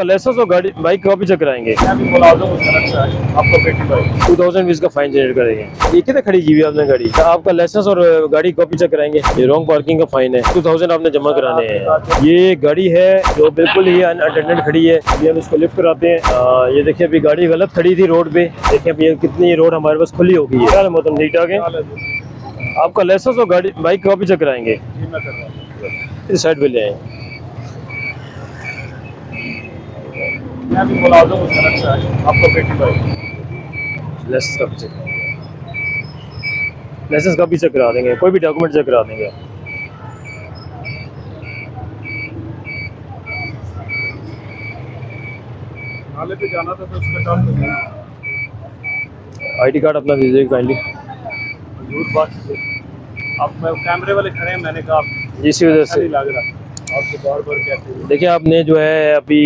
आपका लाइसेंस और गाड़ी बाइक कॉपी चेक कराएंगे। आपका बेटी बाइक 2020 का फाइन जनरेट करेंगे। ये कितने खड़ी की हुई आपने गाड़ी? आपका लाइसेंस और गाड़ी कॉपी चेक कराएंगे। ये रॉन्ग पार्किंग का फाइन है, 2000 आपने जमा कराने हैं। ये गाड़ी है जो बिल्कुल ही अनअटेंडेड खड़ी है, अभी हम इसको लिफ्ट कराते हैं। ये देखिए अभी गाड़ी गलत खड़ी थी रोड पे, देखिए अभी कितनी रोड हमारे पास खुली हो गई है। मतलब ठीक ठाक है। आपका लाइसेंस और गाड़ी बाइक कॉपी चेक कराएंगे। इस साइड पे ले आए। मैं भी बुला दूँ आपका बेटी bike licence copy check, licence copy check करा देंगे, कोई भी डॉक्यूमेंट चेक करा देंगे। नाले पे जाना था तो उसका काम आईडी कार्ड अपना दीजिए काइंडली। झूठ बात आप मैं कैमरे वाले खड़े हैं, मैंने कहा इसी वजह से लग रहा आपको बार बार कहते हैं। देखिए आपने जो है अभी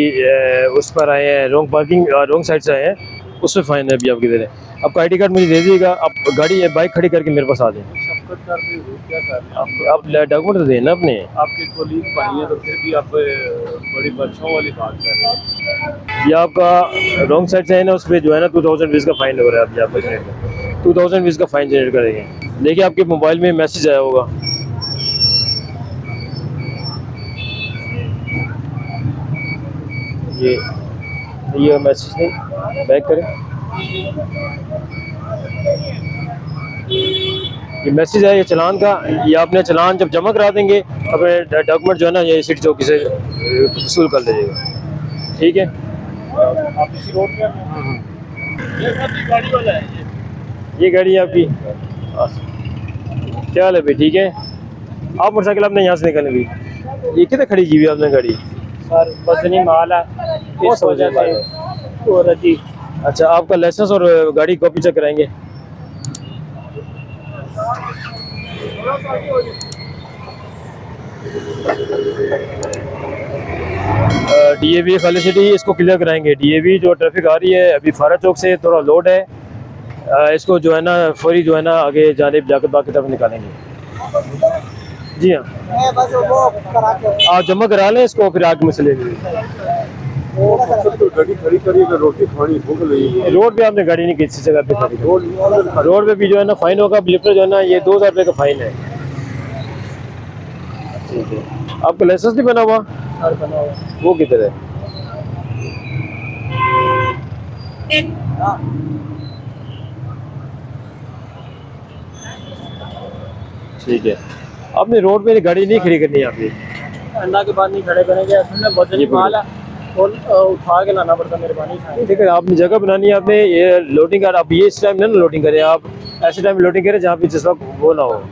उस पर आए हैं, रॉन्ग पार्किंग रॉन्ग साइड से आए हैं, उससे फाइन है। अभी आपकी दे रहे हैं, आपका आईडी कार्ड मुझे दे दीजिएगा। आप गाड़ी बाइक खड़ी करके मेरे पास आ जाए। क्या कर आप डॉक्यूमेंट तो देना अपने। आपके कोलीग भाई हैं तो फिर भी आप बड़ी बच्चों वाली बात कर रहे हैं। ये आपका रॉन्ग साइड से है ना, उस पर जो है ना 2020 का फाइन हो रहा है। अभी आपका 2020 का फाइन जनरेट करेंगे। देखिए आपके मोबाइल में मैसेज आया होगा। ये मैसेज नहीं, बैक करें। ये मैसेज है ये चालान का। ये आपने चालान जब जमा करा देंगे अपने डॉक्यूमेंट जो है ना ये सिटी चौकी से वसूल कर लीजिएगा, ठीक है। आप इसी रोड पे ये गाड़ी वाला है ये गाड़ी है आपकी, क्या हाल है भाई? ठीक है। आप मोटरसाइकिल आपने यहाँ से निकलने भी, ये कितने खड़ी की हुई आपने गाड़ी? सर वजनी माल है इस वजह से और जी। अच्छा, आपका लाइसेंस और गाड़ी कॉपी चेक कराएंगे। डीएवी खाली सिटी इसको क्लियर कराएंगे। डीएवी जो ट्रैफिक आ रही है अभी फारा चौक से थोड़ा लोड है, इसको जो है ना फौरी जो है ना आगे जानिब जाकर बाकी तरफ निकालेंगे। जी हाँ, बस वो करा के आप जमा करा लें इसको, फिर आगे मसले तो गाड़ी खड़ी करी तो रोटी खानी भूख लगी है। रोड पे आपने गाड़ी नहीं किसी जगह पे खड़ी करी। रोड पे भी जो है ना फाइन होगा। लिफ्टर जो है ना ये 2000 रुपये का फाइन है। ठीक है, आपका लाइसेंस नहीं बना हुआ? बना हुआ वो किधर है? ठीक है, आपने रोड पे गाड़ी नहीं खड़ी करनी है आपकी। अल्लाह के बाद नहीं खड़े करेंगे। असल में वजनी माल है और उठा के लाना पड़ता मेहरबानी। ठीक है, आपने जगह बनानी है। आपने ये लोडिंग कर, आप ये इस टाइम ना लोडिंग करें, आप ऐसे टाइम लोडिंग करें जहाँ पे जिस वक्त वो ना हो,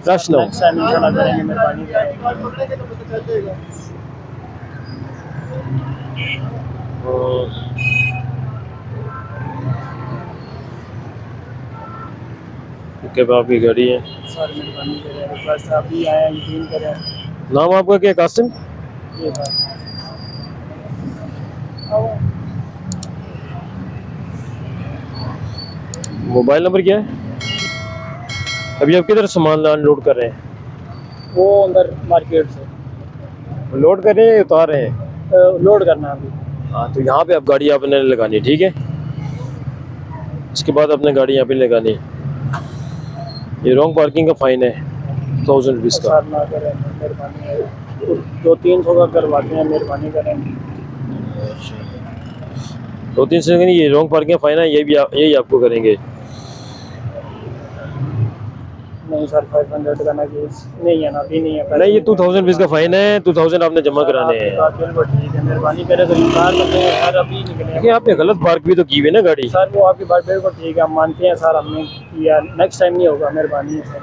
रश ना हो। करेंगे मेहरबानी। ठीक है, आपकी गाड़ी है। सर मेहरबानी करें, बस अभी आया यकीन करें। नाम आपका क्या? कासिम। ये बात मोबाइल नंबर क्या है? अभी आप किधर सामान अनलोड कर रहे हैं? वो अंदर मार्केट से लोड कर रहे हैं, उतार रहे हैं? लोड करना है अभी। हाँ, तो यहाँ पे आप गाड़ी आपने लगानी, ठीक है। इसके बाद अपने गाड़ी यहाँ पे लगानी। ये रॉन्ग पार्किंग का फाइन है 1020 का। ना करें मेहरबानी, 200-300 का करवाते हैं, मेहरबानी करें। 2-300 नहीं, ये रॉन्ग पार्किंग फाइन है, ये भी यही आपको करेंगे। नहीं सर 500 का ना नहीं है ना, अभी नहीं है। नहीं, ये 2020 का फाइन है, 2000 आपने जमा कराने हैं। बिल्कुल ठीक है, मेहरबानी करें तो इनकार करते हैं सर, अभी निकले। देखिए आपने गलत पार्क भी तो की हुई है ना गाड़ी। सर वो आपकी बात बिल्कुल ठीक है, हम मानते हैं सर, हमने किया, नेक्स्ट टाइम नहीं होगा, मेहरबानी है सर।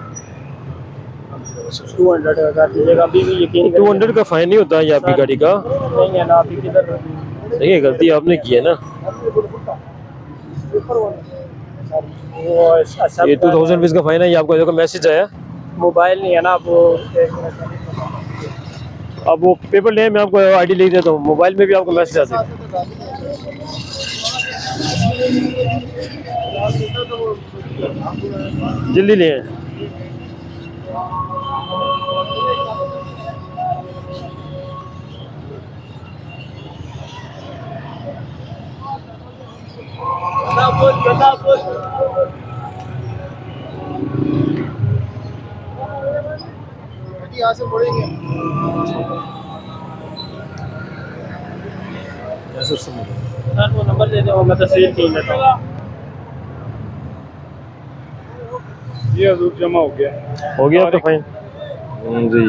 200 का कर दीजिएगा, अभी भी यकीन करें। 200 का फाइन नहीं होता है ये आपकी गाड़ी का। नहीं है ना, अभी किधर देखिए गलती आपने की है ना। वो अच्छा ये 2020 का फाइन है, ये आपको देखो मैसेज आया। मोबाइल नहीं है ना वो। अब वो पेपर ले, मैं आपको आईडी लिख देता हूँ, मोबाइल में भी आपको मैसेज आता है। जल्दी ले। यहाँ से मुड़ेंगे। सर वो नंबर दे दो, मैं तस्वीर खींच लेता हूँ। ये हजूर जमा हो गया आपका फाइन जी।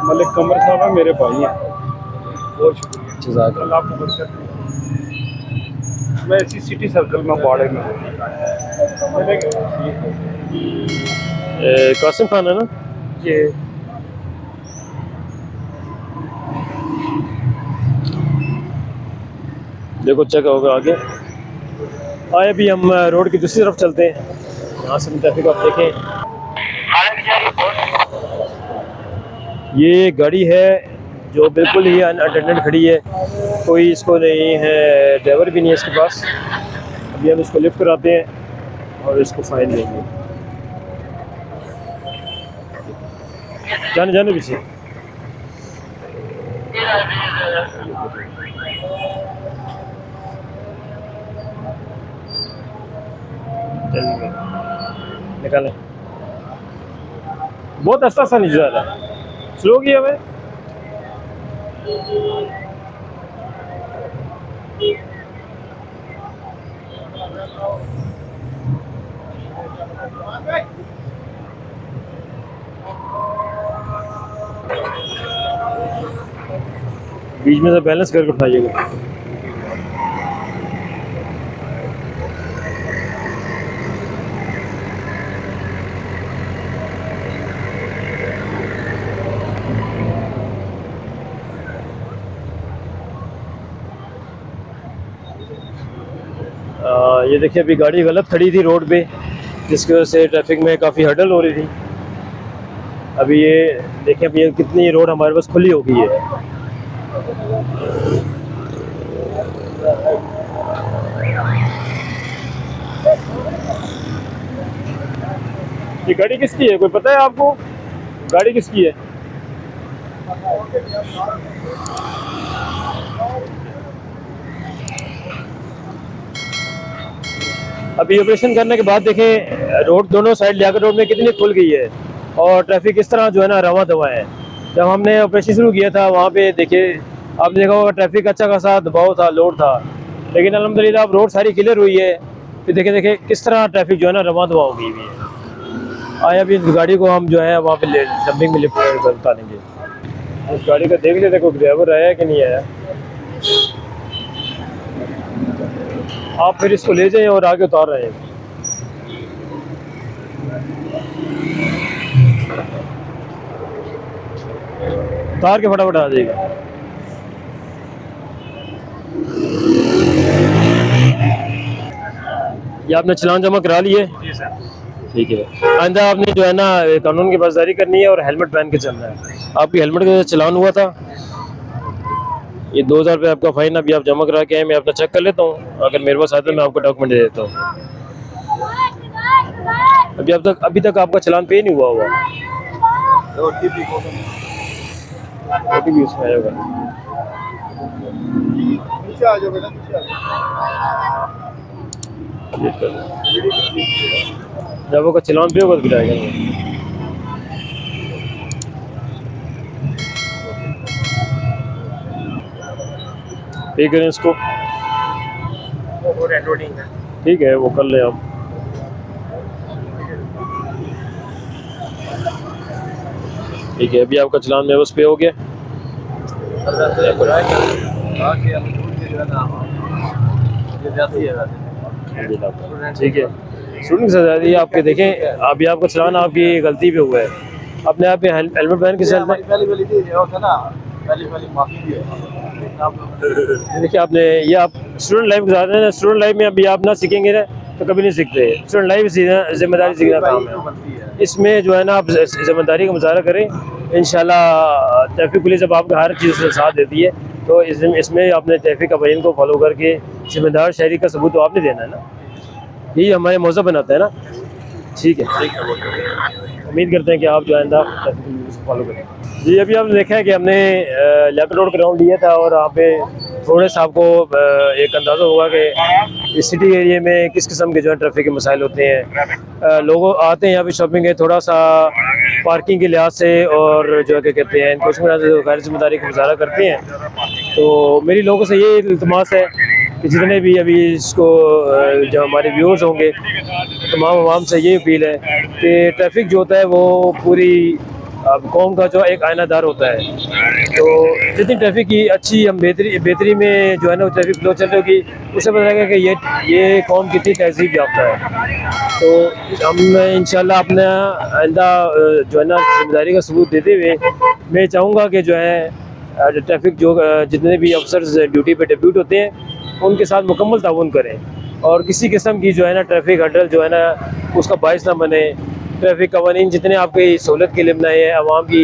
मलिक कमर साहब है, मेरे भाई हैं। बहुत शुक्रिया, अल्लाह आपको बरकत दे। मैं इसी सिटी सर्कल में बाड़े में हूँ। कासिम खान है ना ये देखो चेक होगा आगे। आए अभी हम रोड की दूसरी तरफ चलते हैं, यहाँ से ट्रैफिक आप देखें। ये गाड़ी है जो बिल्कुल ही अनअटेंडेड खड़ी है, कोई इसको नहीं है, ड्राइवर भी नहीं है इसके पास। अभी हम इसको लिफ्ट कराते हैं और इसको फाइन देंगे। जाने जाने पीछे। निकालें, बहुत अच्छा सा नहीं जा रहा, स्लो किया हमें। बीच में से बैलेंस करके उठाइएगा। ये देखिए अभी गाड़ी गलत खड़ी थी रोड पे, जिसकी वजह से ट्रैफिक में काफ़ी हडल हो रही थी। अभी ये देखिए अभी ये कितनी रोड हमारे पास खुली हो गई है। ये गाड़ी किसकी है, कोई पता है आपको? गाड़ी किसकी है? अभी ऑपरेशन करने के बाद देखें रोड दोनों साइड लियाकत रोड में कितनी खुल गई है और ट्रैफिक किस तरह जो है ना रवा दवा है। जब हमने ऑपरेशन शुरू किया था वहाँ पे देखिए आपने देखा होगा ट्रैफिक अच्छा खासा दबाव था, लोड था, लेकिन अल्हम्दुलिल्लाह अब रोड सारी क्लियर हुई है। फिर देखें किस तरह ट्रैफिक जो है ना रवा दवा हो गई हुई है। आया अभी इस गाड़ी को हम जो है वहाँ पे डंपिंग में लिफ्ट करता देंगे। उस गाड़ी का देख लेते कोई ड्राइवर आया कि नहीं आया। आप फिर इसको ले जाएं और आगे उतार रहे हैं। उतार के फटाफट आ जाएगा। ये आपने चलान जमा करा लिए? जी सर। ठीक है, आइंदा आपने जो है ना कानून की पासदारी करनी है और हेलमेट पहन के चलना है। आपकी हेलमेट का चलान हुआ था, ये 2000 रुपये आपका फाइन अभी आप जमा करा के आए। मैं अपना चेक कर लेता हूँ, अगर मेरे पास आता है मैं आपको डॉक्यूमेंट दे देता हूँ। अभी तक आपका चलान पे नहीं हुआ होगा। OTP उसमें आएगा। नीचे आ जाओ बेटा, नीचे आ जाओ। जब आपका चलान पे होगा तो गिराएगा। पे करें इसको, ठीक है वो कर ले आप। ठीक है, अभी आपका चलान मेरे पास पे हो गया। ठीक है, स्टूडेंट से आपके देखें अभी आपका चलान आपकी गलती पे हुआ है। अपने आप पे हेलमेट पहन के चलते हैं। देखिए आपने ये आप स्टूडेंट लाइफ गुजार रहे हैं, स्टूडेंट लाइफ में अभी आप ना सीखेंगे ना तो कभी नहीं सीखते। स्टूडेंट लाइफ जिम्मेदारी सीखना काम है, इसमें जो है ना आप जिम्मेदारी का मुजाहरा करें। इंशाल्लाह ट्रैफिक पुलिस जब आपका हर चीज़ से साथ देती है तो इसमें आपने ट्रैफिक कानून को फॉलो करके जिम्मेदार शहरी का सबूत तो आपने देना है ना, यही हमारे मौज़ा बनाता है ना। ठीक है, उम्मीद करते हैं कि आप जो है ना ट्रैफिक पुलिस को फॉलो करें। जी अभी आपने देखा है कि हमने लियाकत रोड ग्राउंड लिया था और वहाँ पे थोड़े सा आपको एक अंदाज़ा होगा कि इस सिटी एरिया में किस किस्म के जो है ट्रैफिक के मसाइल होते हैं। लोग आते हैं यहाँ पे शॉपिंग है, थोड़ा सा पार्किंग के लिहाज से और जो है क्या कहते हैं कुछ गैर जिम्मेदारी का मुजाहरा करते हैं। तो मेरी लोगों से ये इल्तमास है कि जितने भी अभी इसको जो हमारे व्यूअर्स होंगे तमाम आवाम से ये अपील है कि ट्रैफिक जो होता है वो पूरी कौम का जो एक आयनादार होता है। तो जितनी ट्रैफिक की अच्छी हम बेहतरी में जो है ना ट्रैफिक फ्लो चल रही होगी उससे पता लगेगा कि ये कौम कितनी तहजीब याफ्ता है। तो हम इंशाल्लाह अपना आइंदा जो है ना जिम्मेदारी का सबूत देते हुए मैं चाहूँगा कि जो है ट्रैफिक जो जितने भी अफसर्स ड्यूटी पे डिप्यूट होते हैं उनके साथ मुकम्मल ताउन करें और किसी किस्म की जो है ना ट्रैफिक हडल जो है ना उसका बायस ना बने। ट्रैफिक कवानीन जितने आपकी सहूलत के लिए बनाए हैं, आवाम की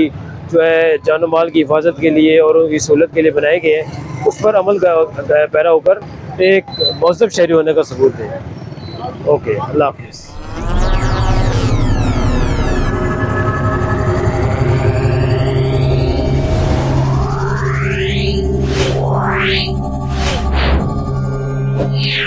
जो है जान माल की हिफाजत के लिए और उनकी सहूलत के लिए बनाए गए हैं, उस पर अमल पैरा होकर एक मौजूद शहरी होने का सबूत दें। ओके, अल्लाह हाफिज़। Yeah.